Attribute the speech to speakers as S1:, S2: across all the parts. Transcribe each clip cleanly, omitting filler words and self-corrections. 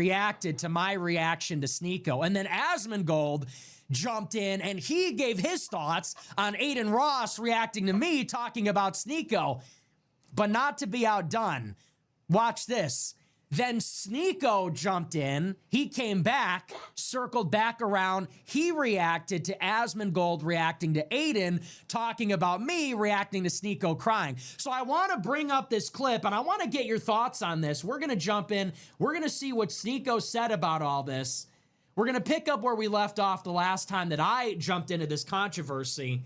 S1: reacted to my reaction to Sneako. And then Asmongold jumped in and he gave his thoughts on Aiden Ross reacting to me talking about Sneako. But not to be outdone, watch this. Then Sneako jumped in. He came back, circled back around. He reacted to Asmongold reacting to Aiden, talking about me reacting to Sneako crying. So I want to bring up this clip, and I want to get your thoughts on this. We're going to jump in. We're going to see what Sneako said about all this. We're going to pick up where we left off the last time that I jumped into this controversy,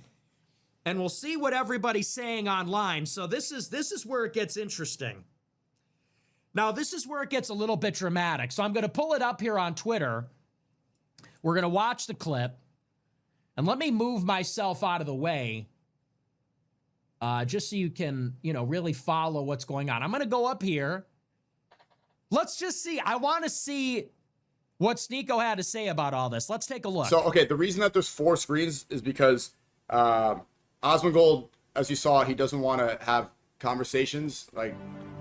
S1: and we'll see what everybody's saying online. So this is where it gets interesting. Now, this is where it gets a little bit dramatic. So I'm going to pull it up here on Twitter. We're going to watch the clip. And let me move myself out of the way just so you can, really follow what's going on. I'm going to go up here. Let's just see. I want to see what Sneako had to say about all this. Let's take a look.
S2: So, okay, the reason that there's 4 screens is because Asmongold, as you saw, he doesn't want to have conversations.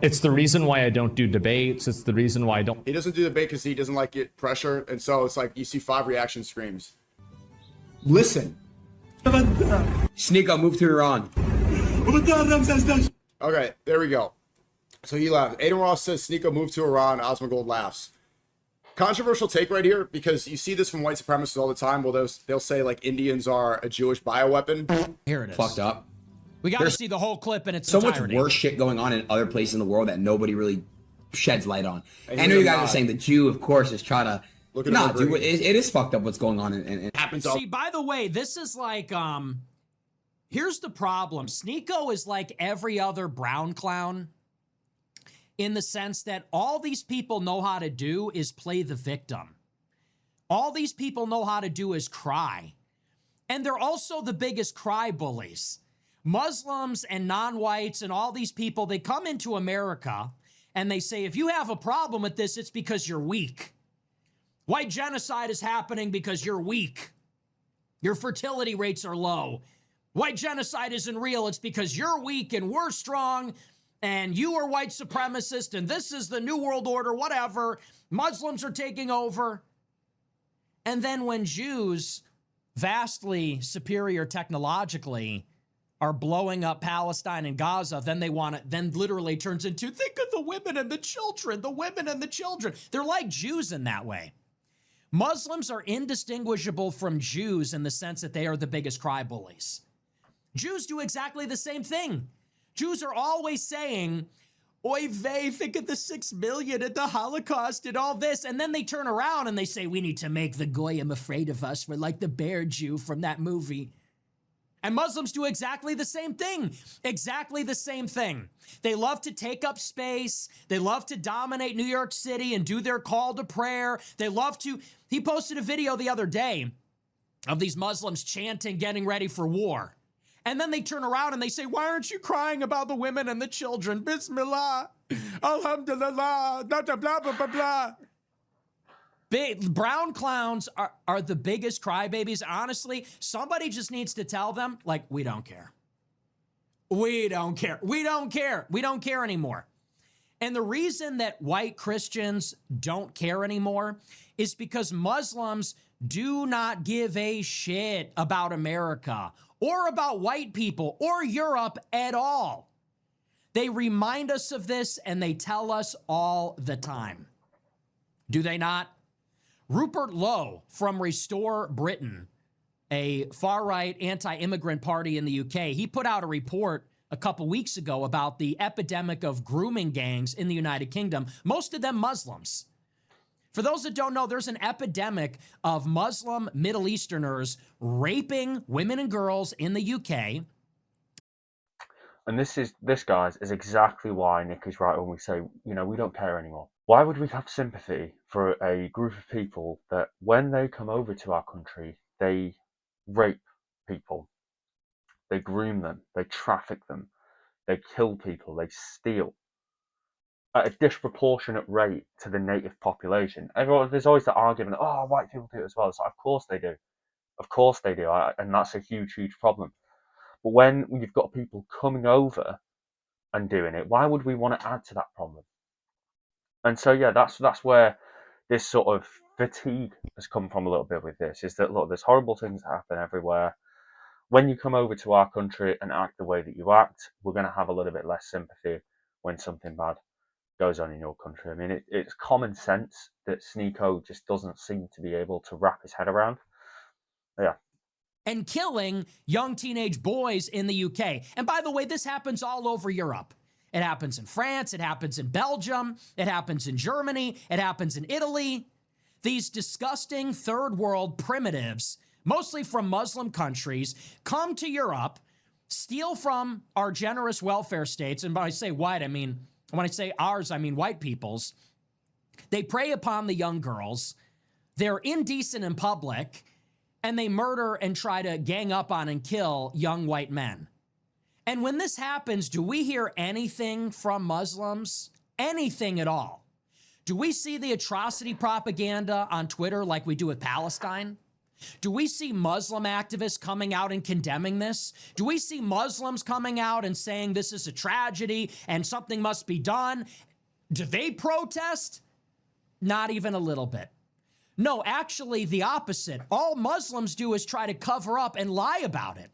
S3: It's the reason why I don't do debates. It's the reason why I don't.
S2: He doesn't do debate because he doesn't like it pressure, and so it's like you see 5 reaction streams.
S4: Listen. Sneako, move to Iran.
S2: Okay, there we go. So he laughed. Aiden Ross says Sneako moved to Iran. Asmongold laughs. Controversial take right here, because you see this from white supremacists all the time. Well, they'll say like Indians are a Jewish bioweapon.
S1: Here it is.
S4: Fucked up.
S1: We got to see the whole clip in its
S4: so
S1: entirety.
S4: Much worse shit going on in other places in the world that nobody really sheds light on. I know you guys are saying the Jew, of course, is trying to. Look at dude, it is fucked up what's going on, and it happens.
S1: See, by the way, this is like, here's the problem. Sneako is like every other brown clown in the sense that all these people know how to do is play the victim. All these people know how to do is cry. And they're also the biggest cry bullies. Muslims and non-whites and all these people, they come into America and they say, if you have a problem with this, it's because you're weak. White genocide is happening because you're weak. Your fertility rates are low. White genocide isn't real. It's because you're weak and we're strong and you are white supremacist and this is the New World Order, whatever. Muslims are taking over. And then when Jews, vastly superior technologically, are blowing up Palestine and Gaza, then they want it, then literally turns into, think of the women and the children, the women and the children. They're like Jews in that way. Muslims are indistinguishable from Jews in the sense that they are the biggest cry bullies. Jews do exactly the same thing. Jews are always saying, oy vey, think of the 6 million at the Holocaust and all this. And then they turn around and they say, we need to make the Goyim afraid of us. We're like the bear Jew from that movie. And Muslims do exactly the same thing. Exactly the same thing. They love to take up space. They love to dominate New York City and do their call to prayer. They love to... He posted a video the other day of these Muslims chanting, getting ready for war. And then they turn around and they say, why aren't you crying about the women and the children? Bismillah, alhamdulillah, blah, blah, blah, blah, blah. Brown clowns are the biggest crybabies. Honestly, somebody just needs to tell them, like, we don't care. We don't care. We don't care. We don't care anymore. And the reason that white Christians don't care anymore is because Muslims do not give a shit about America or about white people or Europe at all. They remind us of this and they tell us all the time. Do they not? Rupert Lowe from Restore Britain, a far-right anti-immigrant party in the UK, he put out a report a couple weeks ago about the epidemic of grooming gangs in the United Kingdom, most of them Muslims. For those that don't know, there's an epidemic of Muslim Middle Easterners raping women and girls in the UK.
S5: And this, guys, is exactly why Nick is right when we say, we don't care anymore. Why would we have sympathy for a group of people that when they come over to our country, they rape people, they groom them, they traffic them, they kill people, they steal at a disproportionate rate to the native population? There's always the argument, oh, white people do it as well. It's like, of course they do. Of course they do. And that's a huge, huge problem. But when you've got people coming over and doing it, why would we want to add to that problem? And so, yeah, that's where this sort of fatigue has come from a little bit with this, is that, look, there's horrible things that happen everywhere. When you come over to our country and act the way that you act, we're going to have a little bit less sympathy when something bad goes on in your country. I mean, it's common sense that Sneako just doesn't seem to be able to wrap his head around. Yeah.
S1: And killing young teenage boys in the UK. And by the way, this happens all over Europe. It happens in France, it happens in Belgium, it happens in Germany, it happens in Italy. These disgusting third world primitives, mostly from Muslim countries, come to Europe, steal from our generous welfare states. And when I say white, when I say ours, I mean white people's. They prey upon the young girls. They're indecent in public, and they murder and try to gang up on and kill young white men. And when this happens, do we hear anything from Muslims? Anything at all? Do we see the atrocity propaganda on Twitter like we do with Palestine? Do we see Muslim activists coming out and condemning this? Do we see Muslims coming out and saying this is a tragedy and something must be done? Do they protest? Not even a little bit. No, actually the opposite. All Muslims do is try to cover up and lie about it.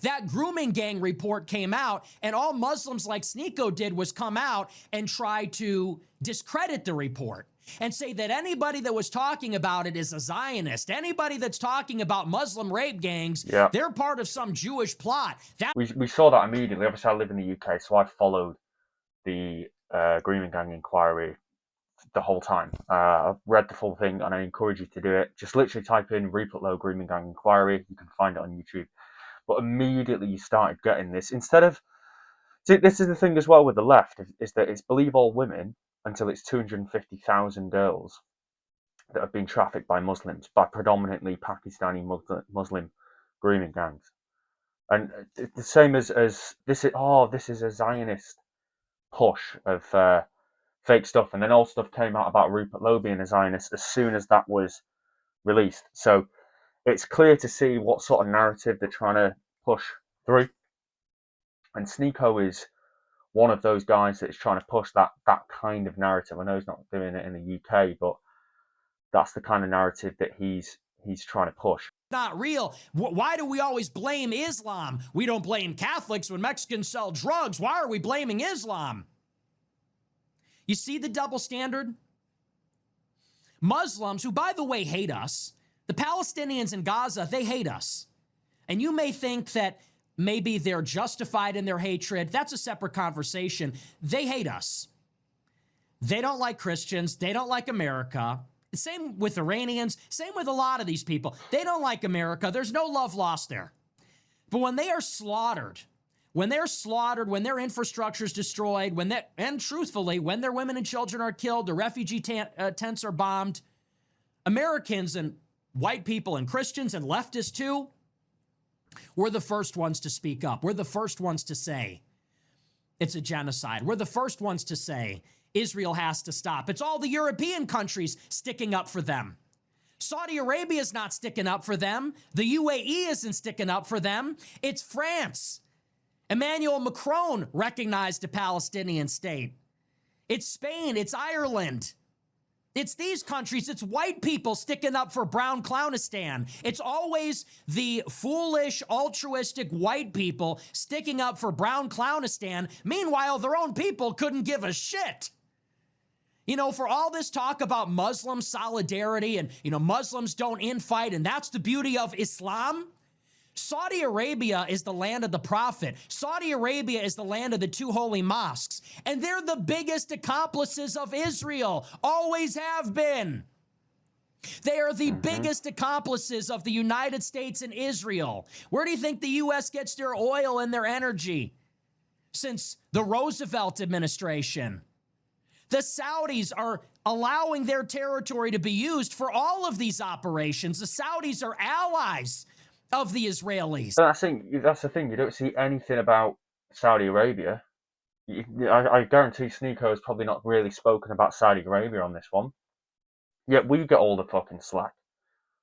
S1: That grooming gang report came out, and all Muslims like Sneako did was come out and try to discredit the report and say that anybody that was talking about it is a Zionist. Anybody that's talking about Muslim rape gangs, they're part of some Jewish plot.
S5: We saw that immediately. Obviously, I live in the UK, so I followed the grooming gang inquiry the whole time. I've read the full thing, and I encourage you to do it. Just literally type in Reputlow grooming gang inquiry. You can find it on YouTube. But immediately you started getting this. Instead of... See, this is the thing as well with the left, is that it's believe all women until it's 250,000 girls that have been trafficked by Muslims, by predominantly Pakistani Muslim grooming gangs. And the same as this is a Zionist push of fake stuff. And then all stuff came out about Rupert Lowe being a Zionist as soon as that was released. So it's clear to see what sort of narrative they're trying to push through. And Sneako is one of those guys that's trying to push that kind of narrative. I know he's not doing it in the UK, but that's the kind of narrative that he's trying to push.
S1: Not real. Why do we always blame Islam? We don't blame Catholics when Mexicans sell drugs. Why are we blaming Islam? You see the double standard? Muslims, who by the way hate us, the Palestinians in Gaza, they hate us. And you may think that maybe they're justified in their hatred. That's a separate conversation. They hate us. They don't like Christians. They don't like America. Same with Iranians. Same with a lot of these people. They don't like America. There's no love lost there. But when they are slaughtered, when their infrastructure is destroyed, and truthfully, when their women and children are killed, the refugee tents are bombed, Americans and white people and Christians and leftists too, we're the first ones to speak up. We're the first ones to say it's a genocide. We're the first ones to say Israel has to stop. It's all the European countries sticking up for them. Saudi Arabia is not sticking up for them. The UAE isn't sticking up for them. It's France. Emmanuel Macron recognized a Palestinian state. It's Spain. It's Ireland. It's these countries, it's white people sticking up for brown clownistan. It's always the foolish, altruistic white people sticking up for brown clownistan. Meanwhile, their own people couldn't give a shit. You know, for all this talk about Muslim solidarity and, Muslims don't infight, and that's the beauty of Islam. Saudi Arabia is the land of the prophet. Saudi Arabia is the land of the two holy mosques. And they're the biggest accomplices of Israel. Always have been. They are the biggest accomplices of the United States and Israel. Where do you think the U.S. gets their oil and their energy? Since the Roosevelt administration. The Saudis are allowing their territory to be used for all of these operations. The Saudis are allies of the Israelis.
S5: That's the thing. You don't see anything about Saudi Arabia. I guarantee Sneako has probably not really spoken about Saudi Arabia on this one. Yet we get all the fucking slack.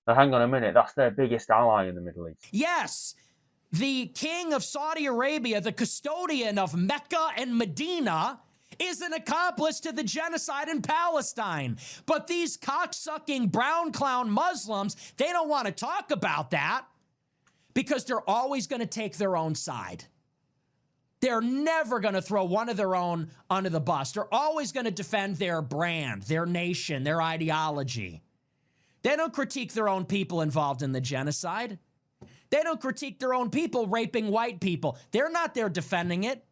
S5: Now, hang on a minute. That's their biggest ally in the Middle East.
S1: Yes. The king of Saudi Arabia, the custodian of Mecca and Medina, is an accomplice to the genocide in Palestine. But these cocksucking brown clown Muslims, they don't want to talk about that because they're always going to take their own side. They're never going to throw one of their own under the bus. They're always going to defend their brand, their nation, their ideology. They don't critique their own people involved in the genocide. They don't critique their own people raping white people. They're not there defending it.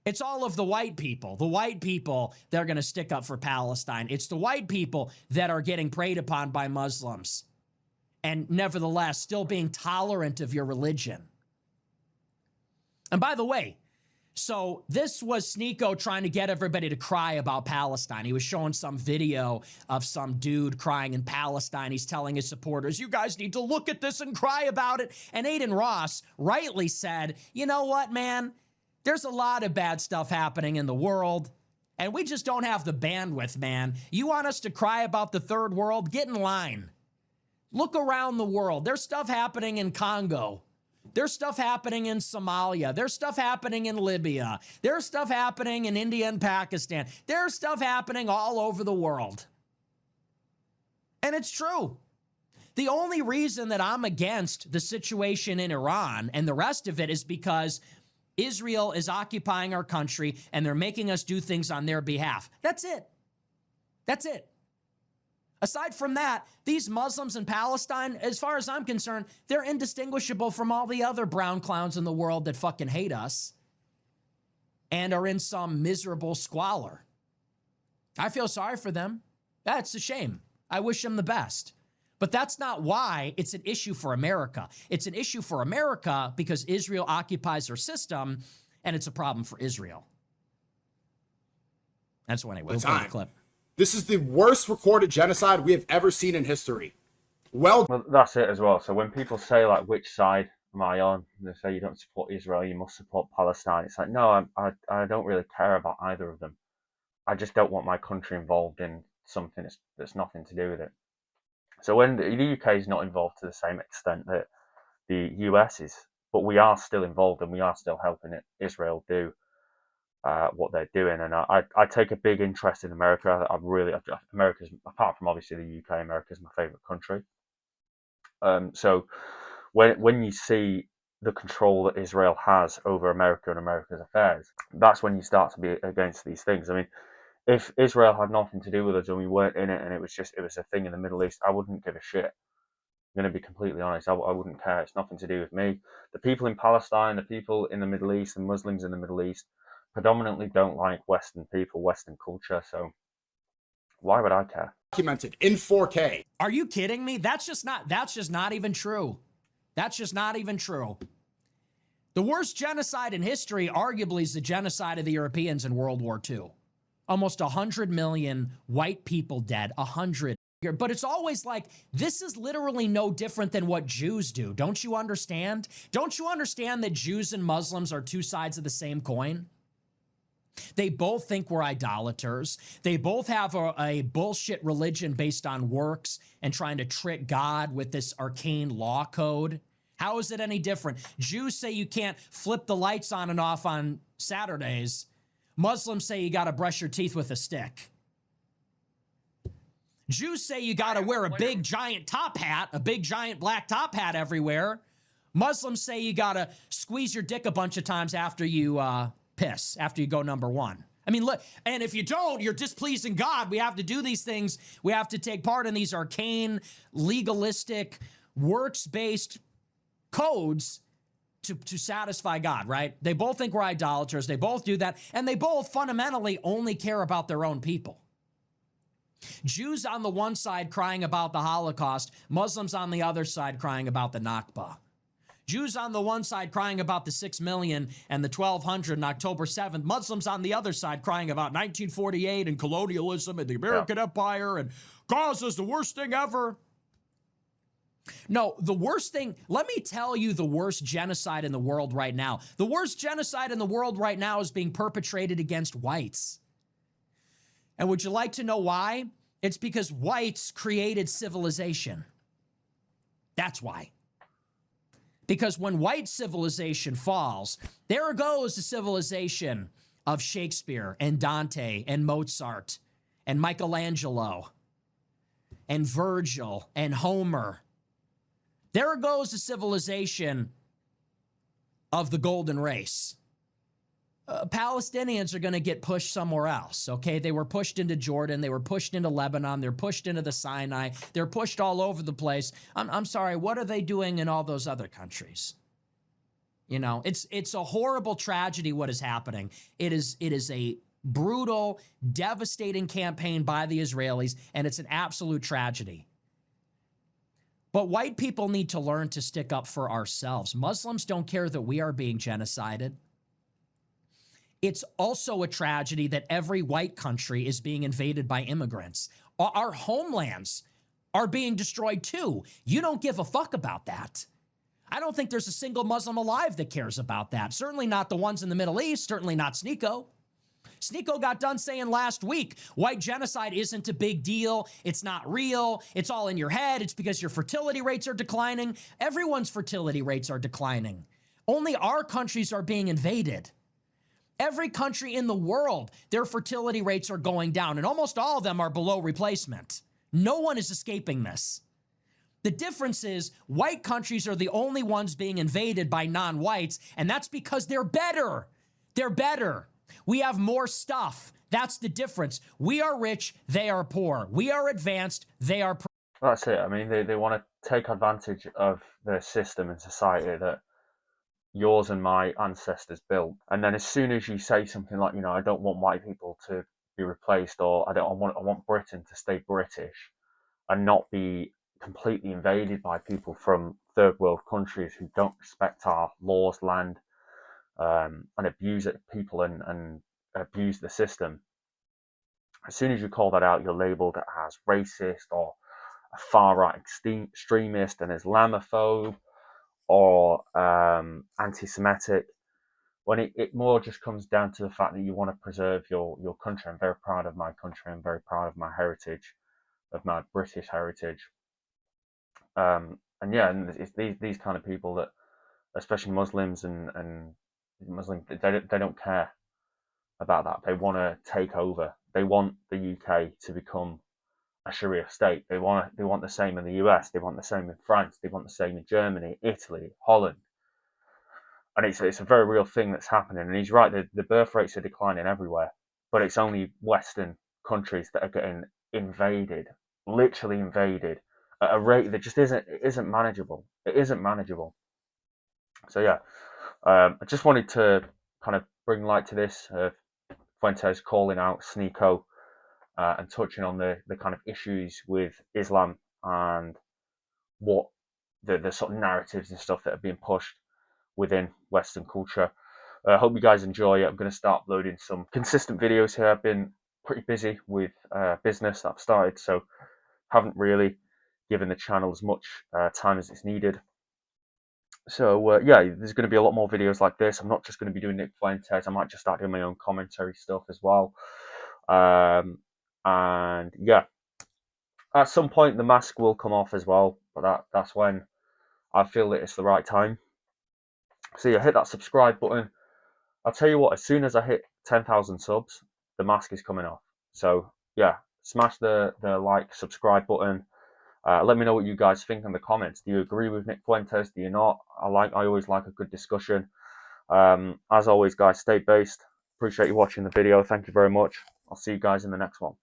S1: It's all of the white people. The white people, they're going to stick up for Palestine. It's the white people that are getting preyed upon by Muslims and nevertheless still being tolerant of your religion. And by the way, so this was Sneako trying to get everybody to cry about Palestine. He was showing some video of some dude crying in Palestine. He's telling his supporters, you guys need to look at this and cry about it. And Aiden Ross rightly said, you know what, man? There's a lot of bad stuff happening in the world, and we just don't have the bandwidth, man. You want us to cry about the third world? Get in line. Look around the world. There's stuff happening in Congo. There's stuff happening in Somalia. There's stuff happening in Libya. There's stuff happening in India and Pakistan. There's stuff happening all over the world. And it's true. The only reason that I'm against the situation in Iran and the rest of it is because Israel is occupying our country and they're making us do things on their behalf. That's it. That's it. Aside from that, these Muslims in Palestine, as far as I'm concerned, they're indistinguishable from all the other brown clowns in the world that fucking hate us and are in some miserable squalor. I feel sorry for them. That's a shame. I wish them the best. But that's not why it's an issue for America. It's an issue for America because Israel occupies their system, and it's a problem for Israel. And so anyway, we'll play the clip.
S2: This is the worst recorded genocide we have ever seen in history. Well,
S5: that's it as well. So when people say, like, which side am I on? They say you don't support Israel, you must support Palestine. It's like, no, I don't really care about either of them. I just don't want my country involved in something that's nothing to do with it. So when the UK is not involved to the same extent that the US is, but we are still involved and we are still helping Israel do what they're doing. And I take a big interest in America. America's, apart from obviously the UK, America's my favorite country. So when you see the control that Israel has over America and America's affairs, that's when you start to be against these things. I mean, if Israel had nothing to do with us and we weren't in it and it was a thing in the Middle East, I wouldn't give a shit. I'm going to be completely honest. I wouldn't care. It's nothing to do with me. The people in Palestine, the people in the Middle East, the Muslims in the Middle East, predominantly don't like Western people, Western culture. So why would I care?
S2: Documented in 4K.
S1: Are you kidding me? That's just not even true. That's just not even true. The worst genocide in history, arguably, is the genocide of the Europeans in World War II. Almost 100 million white people dead, 100. But it's always like, this is literally no different than what Jews do. Don't you understand? Don't you understand that Jews and Muslims are two sides of the same coin? They both think we're idolaters. They both have a bullshit religion based on works and trying to trick God with this arcane law code. How is it any different? Jews say you can't flip the lights on and off on Saturdays. Muslims say you got to brush your teeth with a stick. Jews say you got to wear a big giant top hat, a big giant black top hat everywhere. Muslims say you got to squeeze your dick a bunch of times after you piss, after you go number one. I mean, look, and if you don't, you're displeasing God. We have to do these things. We have to take part in these arcane, legalistic, works-based codes to satisfy God, right? They both think we're idolaters. They both do that. And they both fundamentally only care about their own people. Jews on the one side crying about the Holocaust, Muslims on the other side crying about the Nakba. Jews on the one side crying about the 6 million and the 1,200 on October 7th. Muslims on the other side crying about 1948 and colonialism and the American Empire and Gaza's the worst thing ever. No, the worst thing, let me tell you the worst genocide in the world right now. The worst genocide in the world right now is being perpetrated against whites. And would you like to know why? It's because whites created civilization. That's why. Because when white civilization falls, there goes the civilization of Shakespeare and Dante and Mozart and Michelangelo and Virgil and Homer. There goes the civilization of the golden race. Palestinians are going to get pushed somewhere else, okay? They were pushed into Jordan. They were pushed into Lebanon. They're pushed into the Sinai. They're pushed all over the place. I'm sorry, what are they doing in all those other countries? You know, it's a horrible tragedy what is happening. It is a brutal, devastating campaign by the Israelis, and it's an absolute tragedy. But white people need to learn to stick up for ourselves. Muslims don't care that we are being genocided. It's also a tragedy that every white country is being invaded by immigrants. Our homelands are being destroyed too. You don't give a fuck about that. I don't think there's a single Muslim alive that cares about that. Certainly not the ones in the Middle East, certainly not Sneako. Sneako got done saying last week, white genocide isn't a big deal. It's not real. It's all in your head. It's because your fertility rates are declining. Everyone's fertility rates are declining. Only our countries are being invaded. Every country in the world, their fertility rates are going down, and almost all of them are below replacement. No one is escaping this. The difference is white countries are the only ones being invaded by non-whites, and that's because they're better. They're better. We have more stuff. That's the difference. We are rich, they are poor. We are advanced, they are poor.
S5: That's it. I mean, they want to take advantage of the system and society that yours and my ancestors built. And then as soon as you say something like, you know, I don't want white people to be replaced, or I want Britain to stay British and not be completely invaded by people from third world countries who don't respect our laws, land, and abuse people and abuse the system. As soon as you call that out, you're labelled as racist or a far-right extremist, an Islamophobe, or anti-Semitic, when it more just comes down to the fact that you want to preserve your country. I'm very proud of my country. I'm very proud of my heritage, of my British heritage. And yeah, and it's these kind of people that, especially Muslims and Muslims, they don't care about that. They want to take over. They want the UK to become a Sharia state. They want the same in the US. They want the same in France. They want the same in Germany, Italy, Holland. And it's a very real thing that's happening. And he's right, the birth rates are declining everywhere, but it's only Western countries that are getting invaded, literally invaded, at a rate that just isn't manageable. It isn't manageable. So yeah, I just wanted to kind of bring light to this. Fuentes calling out Sneako and touching on the kind of issues with Islam and what the sort of narratives and stuff that are being pushed within Western culture. I hope you guys enjoy it. I'm going to start uploading some consistent videos here. I've been pretty busy with business that I've started, so haven't really given the channel as much time as it's needed. So yeah, there's going to be a lot more videos like this. I'm not just going to be doing Nick Fuentes. I might just start doing my own commentary stuff as well. And yeah, at some point the mask will come off as well, but that's when I feel that it's the right time. So yeah, hit that subscribe button. I'll tell you what, as soon as I hit 10,000 subs, the mask is coming off. So yeah, smash the like, subscribe button. Let me know what you guys think in the comments. Do you agree with Nick Fuentes? Do you not? I always like a good discussion. As always, guys, stay based. Appreciate you watching the video. Thank you very much. I'll see you guys in the next one.